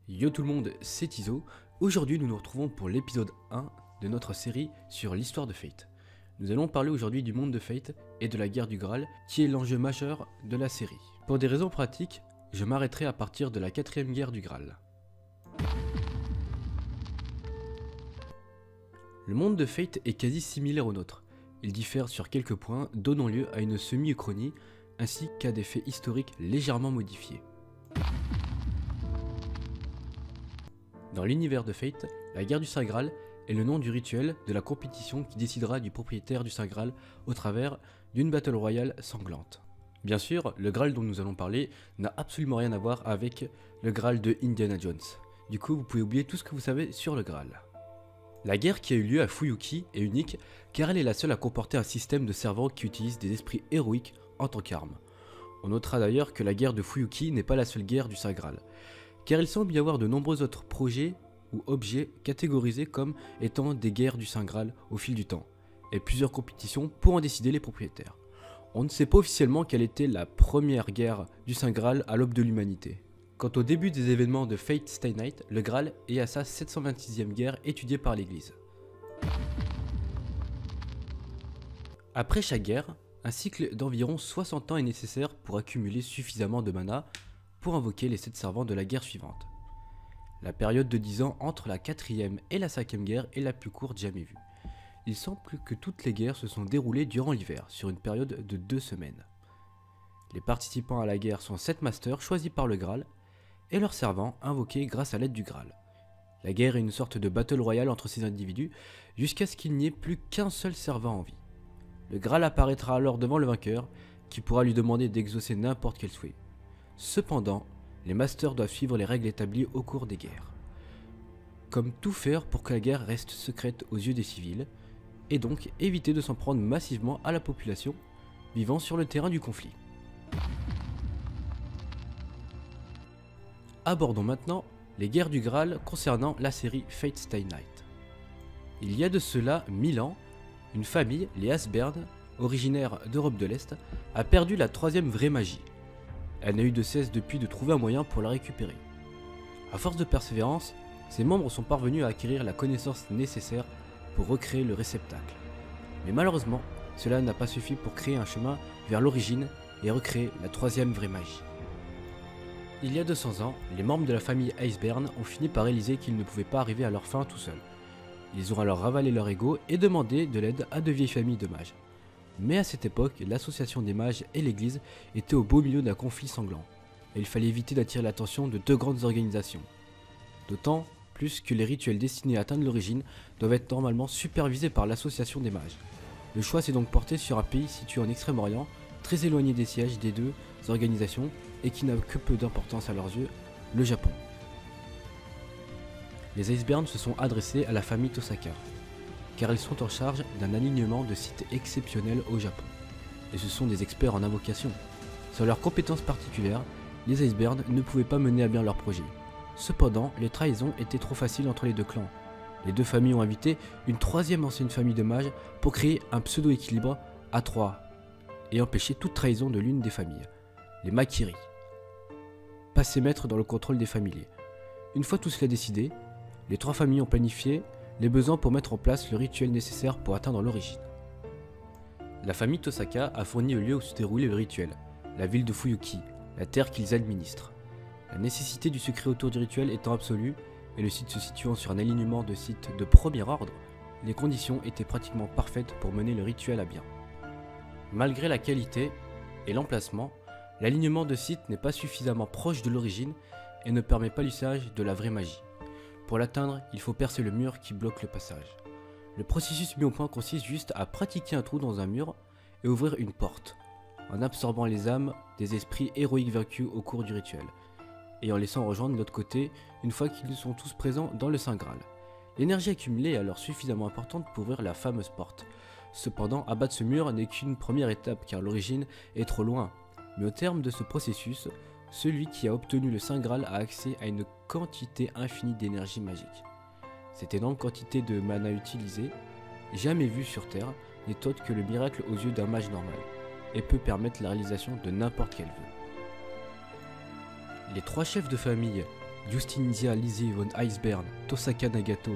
Yo tout le monde, c'est Iso. Aujourd'hui nous nous retrouvons pour l'épisode 1 de notre série sur l'histoire de Fate. Nous allons parler aujourd'hui du monde de Fate et de la guerre du Graal, qui est l'enjeu majeur de la série. Pour des raisons pratiques, je m'arrêterai à partir de la 4ème guerre du Graal. Le monde de Fate est quasi similaire au nôtre. Il diffère sur quelques points, donnant lieu à une semi-uchronie, ainsi qu'à des faits historiques légèrement modifiés. Dans l'univers de Fate, la guerre du Saint Graal est le nom du rituel de la compétition qui décidera du propriétaire du Saint Graal au travers d'une battle royale sanglante. Bien sûr, le Graal dont nous allons parler n'a absolument rien à voir avec le Graal de Indiana Jones. Du coup, vous pouvez oublier tout ce que vous savez sur le Graal. La guerre qui a eu lieu à Fuyuki est unique car elle est la seule à comporter un système de servants qui utilise des esprits héroïques en tant qu'armes. On notera d'ailleurs que la guerre de Fuyuki n'est pas la seule guerre du Saint Graal, car il semble y avoir de nombreux autres projets ou objets catégorisés comme étant des guerres du Saint Graal au fil du temps, et plusieurs compétitions pour en décider les propriétaires. On ne sait pas officiellement quelle était la première guerre du Saint Graal à l'aube de l'humanité. Quant au début des événements de Fate Stay Night, le Graal est à sa 726e guerre étudiée par l'Église. Après chaque guerre, un cycle d'environ 60 ans est nécessaire pour accumuler suffisamment de mana pour invoquer les 7 servants de la guerre suivante. La période de 10 ans entre la 4ème et la 5ème guerre est la plus courte jamais vue. Il semble que toutes les guerres se sont déroulées durant l'hiver, sur une période de 2 semaines. Les participants à la guerre sont 7 masters choisis par le Graal, et leurs servants invoqués grâce à l'aide du Graal. La guerre est une sorte de battle royale entre ces individus, jusqu'à ce qu'il n'y ait plus qu'un seul servant en vie. Le Graal apparaîtra alors devant le vainqueur, qui pourra lui demander d'exaucer n'importe quel souhait. Cependant, les masters doivent suivre les règles établies au cours des guerres. Comme tout faire pour que la guerre reste secrète aux yeux des civils, et donc éviter de s'en prendre massivement à la population vivant sur le terrain du conflit. Abordons maintenant les guerres du Graal concernant la série Fate Stay Night. Il y a de cela 1000 ans, une famille, les Aesbern, originaire d'Europe de l'Est, a perdu la 3ème vraie magie. Elle n'a eu de cesse depuis de trouver un moyen pour la récupérer. A force de persévérance, ses membres sont parvenus à acquérir la connaissance nécessaire pour recréer le réceptacle. Mais malheureusement, cela n'a pas suffi pour créer un chemin vers l'origine et recréer la 3ème vraie magie. Il y a 200 ans, les membres de la famille Aesbern ont fini par réaliser qu'ils ne pouvaient pas arriver à leur fin tout seuls. Ils ont alors ravalé leur ego et demandé de l'aide à de vieilles familles de mages. Mais à cette époque, l'association des mages et l'église étaient au beau milieu d'un conflit sanglant, et il fallait éviter d'attirer l'attention de deux grandes organisations. D'autant plus que les rituels destinés à atteindre l'origine doivent être normalement supervisés par l'association des mages. Le choix s'est donc porté sur un pays situé en Extrême-Orient, très éloigné des sièges des deux organisations et qui n'a que peu d'importance à leurs yeux, le Japon. Les Aesbern se sont adressés à la famille Tosaka, car ils sont en charge d'un alignement de sites exceptionnels au Japon, et ce sont des experts en invocation. Sans leurs compétences particulières, les Aesbern ne pouvaient pas mener à bien leur projet. Cependant, les trahisons étaient trop faciles entre les deux clans. Les deux familles ont invité une 3ème ancienne famille de mages pour créer un pseudo-équilibre à 3 et empêcher toute trahison de l'une des familles, les Makiri. Passer maître dans le contrôle des familiers. Une fois tout cela décidé, les 3 familles ont planifié les besoins pour mettre en place le rituel nécessaire pour atteindre l'origine. La famille Tosaka a fourni le lieu où se déroulait le rituel, la ville de Fuyuki, la terre qu'ils administrent. La nécessité du secret autour du rituel étant absolue, et le site se situant sur un alignement de sites de premier ordre, les conditions étaient pratiquement parfaites pour mener le rituel à bien. Malgré la qualité et l'emplacement, l'alignement de sites n'est pas suffisamment proche de l'origine et ne permet pas l'usage de la vraie magie. Pour l'atteindre, il faut percer le mur qui bloque le passage. Le processus mis au point consiste juste à pratiquer un trou dans un mur et ouvrir une porte, en absorbant les âmes des esprits héroïques vaincus au cours du rituel, et en laissant rejoindre l'autre côté une fois qu'ils sont tous présents dans le Saint Graal. L'énergie accumulée est alors suffisamment importante pour ouvrir la fameuse porte. Cependant, abattre ce mur n'est qu'une première étape car l'origine est trop loin, mais au terme de ce processus, celui qui a obtenu le Saint Graal a accès à une quantité infinie d'énergie magique. Cette énorme quantité de mana utilisée, jamais vue sur Terre, n'est autre que le miracle aux yeux d'un mage normal, et peut permettre la réalisation de n'importe quel vœu. Les 3 chefs de famille Justinizia Lizzie von Iceberg, Tosaka Nagato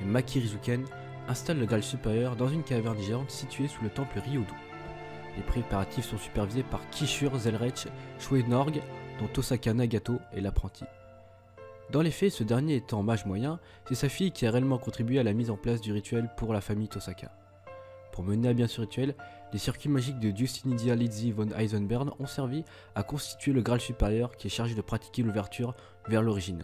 et Maki Rizuken installent le Graal supérieur dans une caverne géante située sous le temple Ryodo. Les préparatifs sont supervisés par Kishur Zelrech Chouenorg, dont Tosaka Nagato est l'apprenti. Dans les faits, ce dernier étant mage moyen, c'est sa fille qui a réellement contribué à la mise en place du rituel pour la famille Tosaka. Pour mener à bien ce rituel, les circuits magiques de Justinizia Lizzie von Eisenberg ont servi à constituer le Graal supérieur qui est chargé de pratiquer l'ouverture vers l'origine.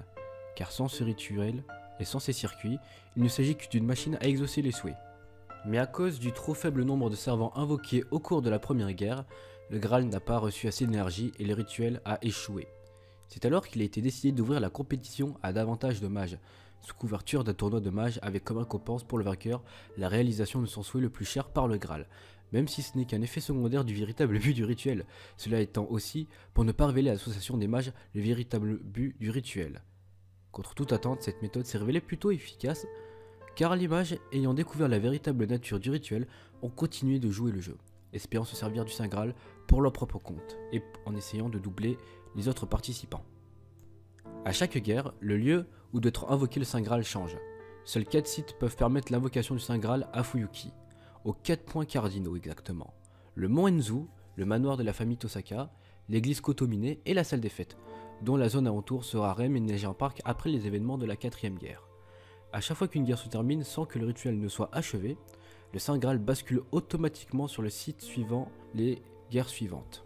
Car sans ce rituel et sans ces circuits, il ne s'agit que d'une machine à exaucer les souhaits. Mais à cause du trop faible nombre de servants invoqués au cours de la première guerre, le Graal n'a pas reçu assez d'énergie et le rituel a échoué. C'est alors qu'il a été décidé d'ouvrir la compétition à davantage de mages, sous couverture d'un tournoi de mages avec comme récompense pour le vainqueur la réalisation de son souhait le plus cher par le Graal, même si ce n'est qu'un effet secondaire du véritable but du rituel, cela étant aussi pour ne pas révéler à l'association des mages le véritable but du rituel. Contre toute attente, cette méthode s'est révélée plutôt efficace, car les mages ayant découvert la véritable nature du rituel ont continué de jouer le jeu, espérant se servir du Saint Graal pour leur propre compte, et en essayant de doubler les autres participants. A chaque guerre, le lieu où doit être invoqué le Saint Graal change. Seuls 4 sites peuvent permettre l'invocation du Saint Graal à Fuyuki, aux 4 points cardinaux exactement. Le mont Enzu, le manoir de la famille Tosaka, l'église Kotomine et la salle des fêtes, dont la zone alentour sera réaménagée en parc après les événements de la 4ème guerre. A chaque fois qu'une guerre se termine sans que le rituel ne soit achevé, le Saint Graal bascule automatiquement sur le site suivant les guerres suivantes.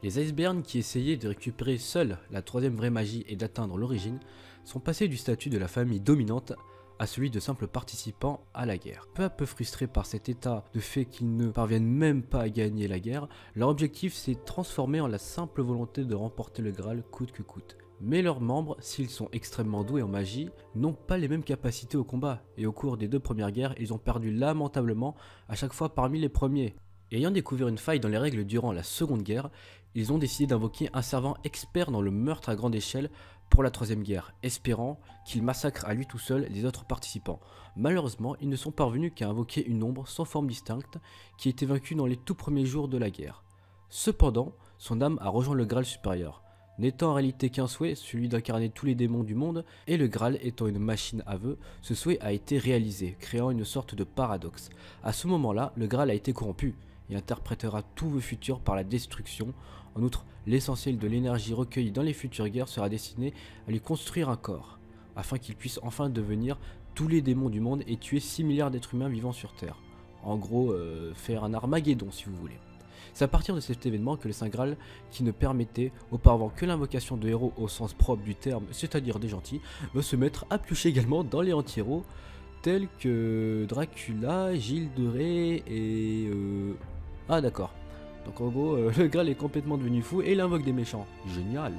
Les Iceberg qui essayaient de récupérer seuls la 3ème vraie magie et d'atteindre l'origine sont passés du statut de la famille dominante à celui de simples participants à la guerre. Peu à peu frustrés par cet état de fait qu'ils ne parviennent même pas à gagner la guerre, leur objectif s'est transformé en la simple volonté de remporter le Graal coûte que coûte. Mais leurs membres, s'ils sont extrêmement doués en magie, n'ont pas les mêmes capacités au combat, et au cours des 2 premières guerres, ils ont perdu lamentablement à chaque fois parmi les premiers. Ayant découvert une faille dans les règles durant la seconde guerre, ils ont décidé d'invoquer un servant expert dans le meurtre à grande échelle pour la 3ème guerre, espérant qu'il massacre à lui tout seul les autres participants. Malheureusement, ils ne sont parvenus qu'à invoquer une ombre sans forme distincte qui a été vaincue dans les tout premiers jours de la guerre. Cependant, son âme a rejoint le Graal supérieur, n'étant en réalité qu'un souhait, celui d'incarner tous les démons du monde, et le Graal étant une machine à vœux, ce souhait a été réalisé, créant une sorte de paradoxe. À ce moment-là, le Graal a été corrompu, et interprétera tous vos futurs par la destruction. En outre, l'essentiel de l'énergie recueillie dans les futures guerres sera destiné à lui construire un corps, afin qu'il puisse enfin devenir tous les démons du monde et tuer 6 milliards d'êtres humains vivant sur Terre. En gros, faire un Armageddon si vous voulez. C'est à partir de cet événement que le Saint Graal, qui ne permettait auparavant que l'invocation de héros au sens propre du terme, c'est-à-dire des gentils, va se mettre à piocher également dans les anti-héros, tels que Dracula, Gilles de Ré et... Ah d'accord. Donc en gros, le Graal est complètement devenu fou et il invoque des méchants. Génial.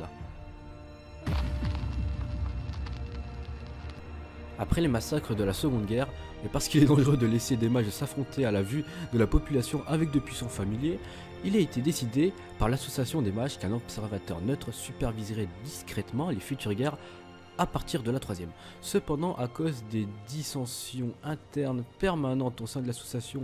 Après les massacres de la seconde guerre, et parce qu'il est dangereux de laisser des mages s'affronter à la vue de la population avec de puissants familiers, il a été décidé par l'association des mages qu'un observateur neutre superviserait discrètement les futures guerres à partir de la 3ème. Cependant, à cause des dissensions internes permanentes au sein de l'association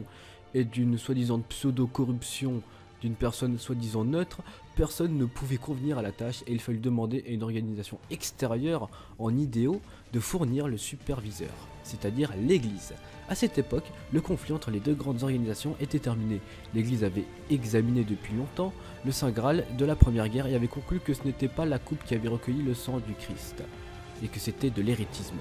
et d'une soi-disant pseudo-corruption d'une personne soi-disant neutre, personne ne pouvait convenir à la tâche et il fallut demander à une organisation extérieure en idéaux de fournir le superviseur, c'est-à-dire l'église. À cette époque, le conflit entre les 2 grandes organisations était terminé. L'église avait examiné depuis longtemps le Saint Graal de la première guerre et avait conclu que ce n'était pas la coupe qui avait recueilli le sang du Christ, et que c'était de l'hérétisme.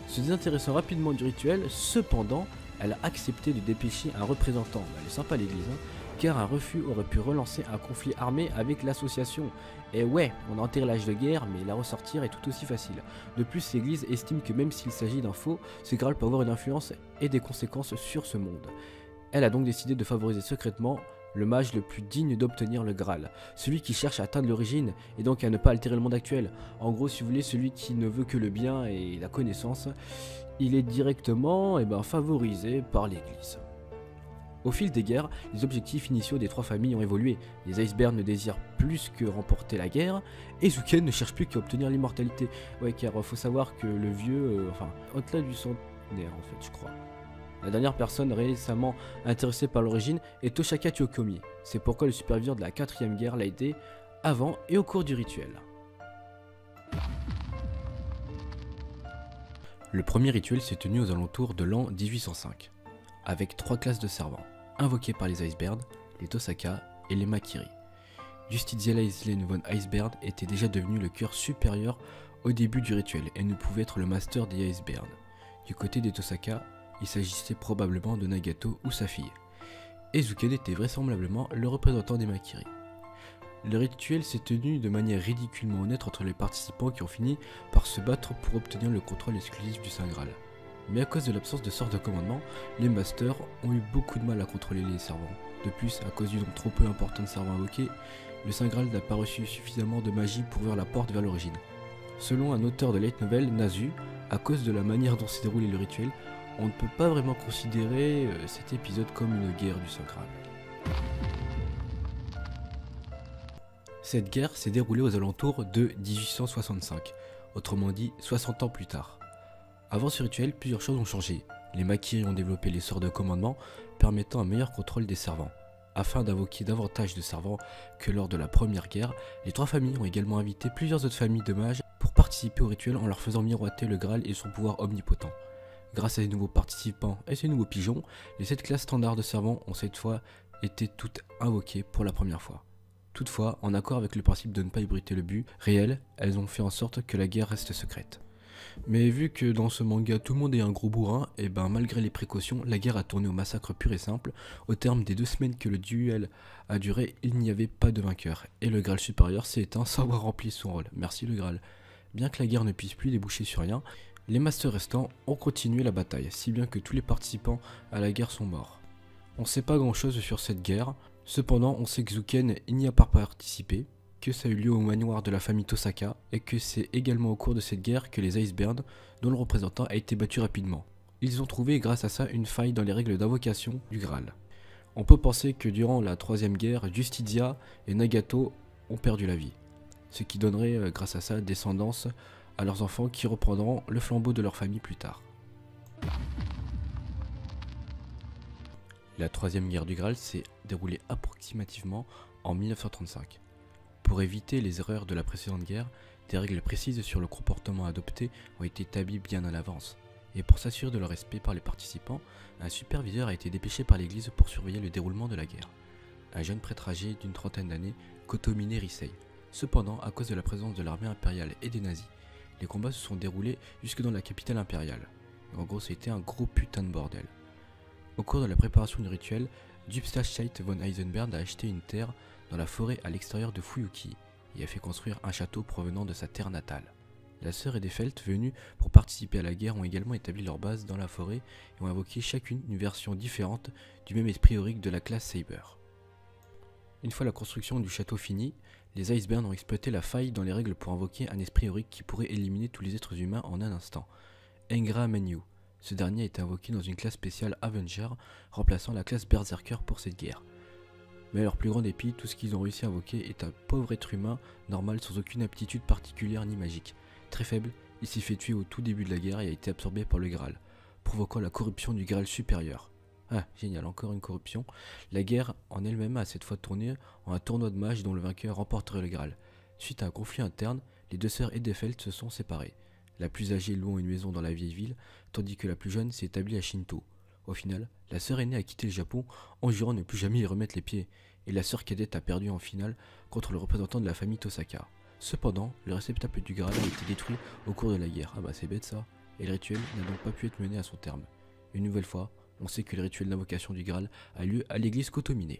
Se désintéressant rapidement du rituel, cependant, elle a accepté de dépêcher un représentant. Elle est sympa l'église, hein, car un refus aurait pu relancer un conflit armé avec l'association. Et ouais, on a enterré l'âge de guerre, mais la ressortir est tout aussi facile. De plus, l'église estime que même s'il s'agit d'un faux, ce Graal peut avoir une influence et des conséquences sur ce monde. Elle a donc décidé de favoriser secrètement le mage le plus digne d'obtenir le Graal, celui qui cherche à atteindre l'origine et donc à ne pas altérer le monde actuel. En gros, si vous voulez, celui qui ne veut que le bien et la connaissance, il est directement favorisé par l'église. Au fil des guerres, les objectifs initiaux des 3 familles ont évolué. Les Iceberg ne désirent plus que remporter la guerre, et Zuken ne cherche plus qu'à obtenir l'immortalité. Ouais, car faut savoir que le vieux, au-delà du centenaire en fait, je crois. La dernière personne récemment intéressée par l'origine est Toshaka Tsuyokomi. C'est pourquoi le superviseur de la 4ème guerre l'a été, avant et au cours du rituel. Le premier rituel s'est tenu aux alentours de l'an 1805, avec 3 classes de servants, invoquées par les Icebeards, les Tosaka et les Makiri. Justitia Laislen von Icebeard était déjà devenu le cœur supérieur au début du rituel et ne pouvait être le master des Icebeards. Du côté des Tosaka, il s'agissait probablement de Nagato ou sa fille. Ezuken était vraisemblablement le représentant des Makiri. Le rituel s'est tenu de manière ridiculement honnête entre les participants qui ont fini par se battre pour obtenir le contrôle exclusif du Saint Graal. Mais à cause de l'absence de sorte de commandement, les masters ont eu beaucoup de mal à contrôler les servants. De plus, à cause du nombre trop peu important de servants invoqués, le Saint Graal n'a pas reçu suffisamment de magie pour ouvrir la porte vers l'origine. Selon un auteur de light novel, Nasu, à cause de la manière dont s'est déroulé le rituel, on ne peut pas vraiment considérer cet épisode comme une guerre du Saint Graal. Cette guerre s'est déroulée aux alentours de 1865, autrement dit 60 ans plus tard. Avant ce rituel, plusieurs choses ont changé. Les Makiri ont développé les sorts de commandement permettant un meilleur contrôle des servants. Afin d'invoquer davantage de servants que lors de la première guerre, les 3 familles ont également invité plusieurs autres familles de mages pour participer au rituel en leur faisant miroiter le Graal et son pouvoir omnipotent. Grâce à ces nouveaux participants et ces nouveaux pigeons, les 7 classes standards de servants ont cette fois été toutes invoquées pour la première fois. Toutefois, en accord avec le principe de ne pas ébruiter le but réel, elles ont fait en sorte que la guerre reste secrète. Mais vu que dans ce manga tout le monde est un gros bourrin, et ben malgré les précautions, la guerre a tourné au massacre pur et simple. Au terme des 2 semaines que le duel a duré, il n'y avait pas de vainqueur, et le Graal supérieur s'est éteint sans avoir rempli son rôle. Merci le Graal. Bien que la guerre ne puisse plus déboucher sur rien, les masters restants ont continué la bataille, si bien que tous les participants à la guerre sont morts. On ne sait pas grand chose sur cette guerre, cependant on sait que Zuken n'y a pas participé, que ça a eu lieu au manoir de la famille Tosaka, et que c'est également au cours de cette guerre que les Icebeards, dont le représentant a été battu rapidement. Ils ont trouvé grâce à ça une faille dans les règles d'invocation du Graal. On peut penser que durant la 3e guerre, Justitia et Nagato ont perdu la vie, ce qui donnerait grâce à ça descendance à leurs enfants qui reprendront le flambeau de leur famille plus tard. La 3e guerre du Graal s'est déroulée approximativement en 1935. Pour éviter les erreurs de la précédente guerre, des règles précises sur le comportement adopté ont été établies bien à l'avance. Et pour s'assurer de leur respect par les participants, un superviseur a été dépêché par l'église pour surveiller le déroulement de la guerre. Un jeune prêtre âgé d'une 30aine d'années, Kotomine Risei. Cependant, à cause de la présence de l'armée impériale et des nazis, les combats se sont déroulés jusque dans la capitale impériale. En gros, c'était un gros putain de bordel. Au cours de la préparation du rituel, Justitia von Eisenberg a acheté une terre dans la forêt à l'extérieur de Fuyuki et a fait construire un château provenant de sa terre natale. La sœur et des Felt venus pour participer à la guerre ont également établi leur base dans la forêt et ont invoqué chacune une version différente du même esprit aurique de la classe Saber. Une fois la construction du château finie, les Icebeards ont exploité la faille dans les règles pour invoquer un esprit aurique qui pourrait éliminer tous les êtres humains en un instant. Engra Menyu. Ce dernier a été invoqué dans une classe spéciale Avenger, remplaçant la classe Berserker pour cette guerre. Mais à leur plus grand dépit, tout ce qu'ils ont réussi à invoquer est un pauvre être humain normal sans aucune aptitude particulière ni magique. Très faible, il s'est fait tuer au tout début de la guerre et a été absorbé par le Graal, provoquant la corruption du Graal supérieur. Ah, génial, encore une corruption. La guerre en elle-même a cette fois tourné en un tournoi de mages dont le vainqueur remporterait le Graal. Suite à un conflit interne, les 2 sœurs Edefeld se sont séparées. La plus âgée loue une maison dans la vieille ville, tandis que la plus jeune s'est établie à Shinto. Au final, la sœur aînée a quitté le Japon en jurant ne plus jamais y remettre les pieds, et la sœur cadette a perdu en finale contre le représentant de la famille Tosaka. Cependant, le réceptacle du Graal a été détruit au cours de la guerre. Ah bah c'est bête ça. Et le rituel n'a donc pas pu être mené à son terme. Une nouvelle fois, on sait que le rituel d'invocation du Graal a lieu à l'église Kotomine.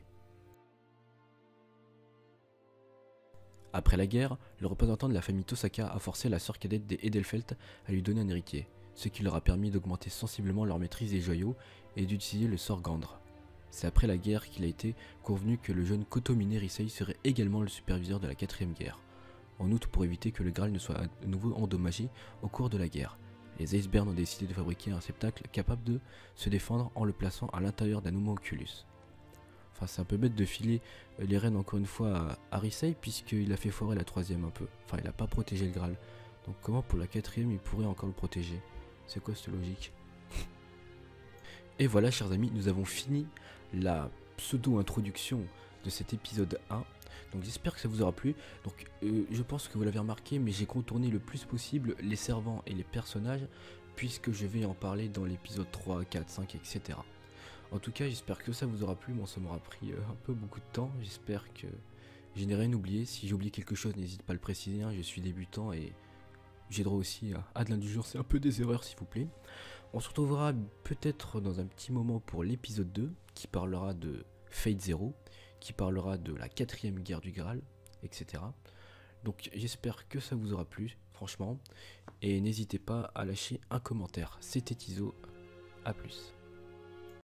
Après la guerre, le représentant de la famille Tosaka a forcé la sœur cadette des Edelfelt à lui donner un héritier, ce qui leur a permis d'augmenter sensiblement leur maîtrise des joyaux et d'utiliser le sort Gandre. C'est après la guerre qu'il a été convenu que le jeune Kotomine Risei serait également le superviseur de la 4e guerre. En outre, pour éviter que le Graal ne soit à nouveau endommagé au cours de la guerre, les Icebeards ont décidé de fabriquer un réceptacle capable de se défendre en le plaçant à l'intérieur d'un Homunculus. Enfin, c'est un peu bête de filer les rênes encore une fois à Risei puisqu'il a fait foirer la 3e un peu. Enfin, il n'a pas protégé le Graal. Donc comment pour la 4e il pourrait encore le protéger? C'est quoi cette logique? Et voilà chers amis, nous avons fini la pseudo-introduction de cet épisode 1. Donc j'espère que ça vous aura plu. Donc je pense que vous l'avez remarqué, mais j'ai contourné le plus possible les servants et les personnages, puisque je vais en parler dans l'épisode 3, 4, 5, etc. En tout cas, j'espère que ça vous aura plu. Moi, ça m'aura pris un peu beaucoup de temps. J'espère que je n'ai rien oublié. Si j'ai oublié quelque chose, n'hésite pas à le préciser. Je suis débutant et j'ai droit aussi à de l'indulgence. C'est un peu des erreurs, s'il vous plaît. On se retrouvera peut-être dans un petit moment pour l'épisode 2, qui parlera de Fate Zero, qui parlera de la 4ème guerre du Graal, etc. Donc j'espère que ça vous aura plu, franchement. Et n'hésitez pas à lâcher un commentaire. C'était Tizo, à plus.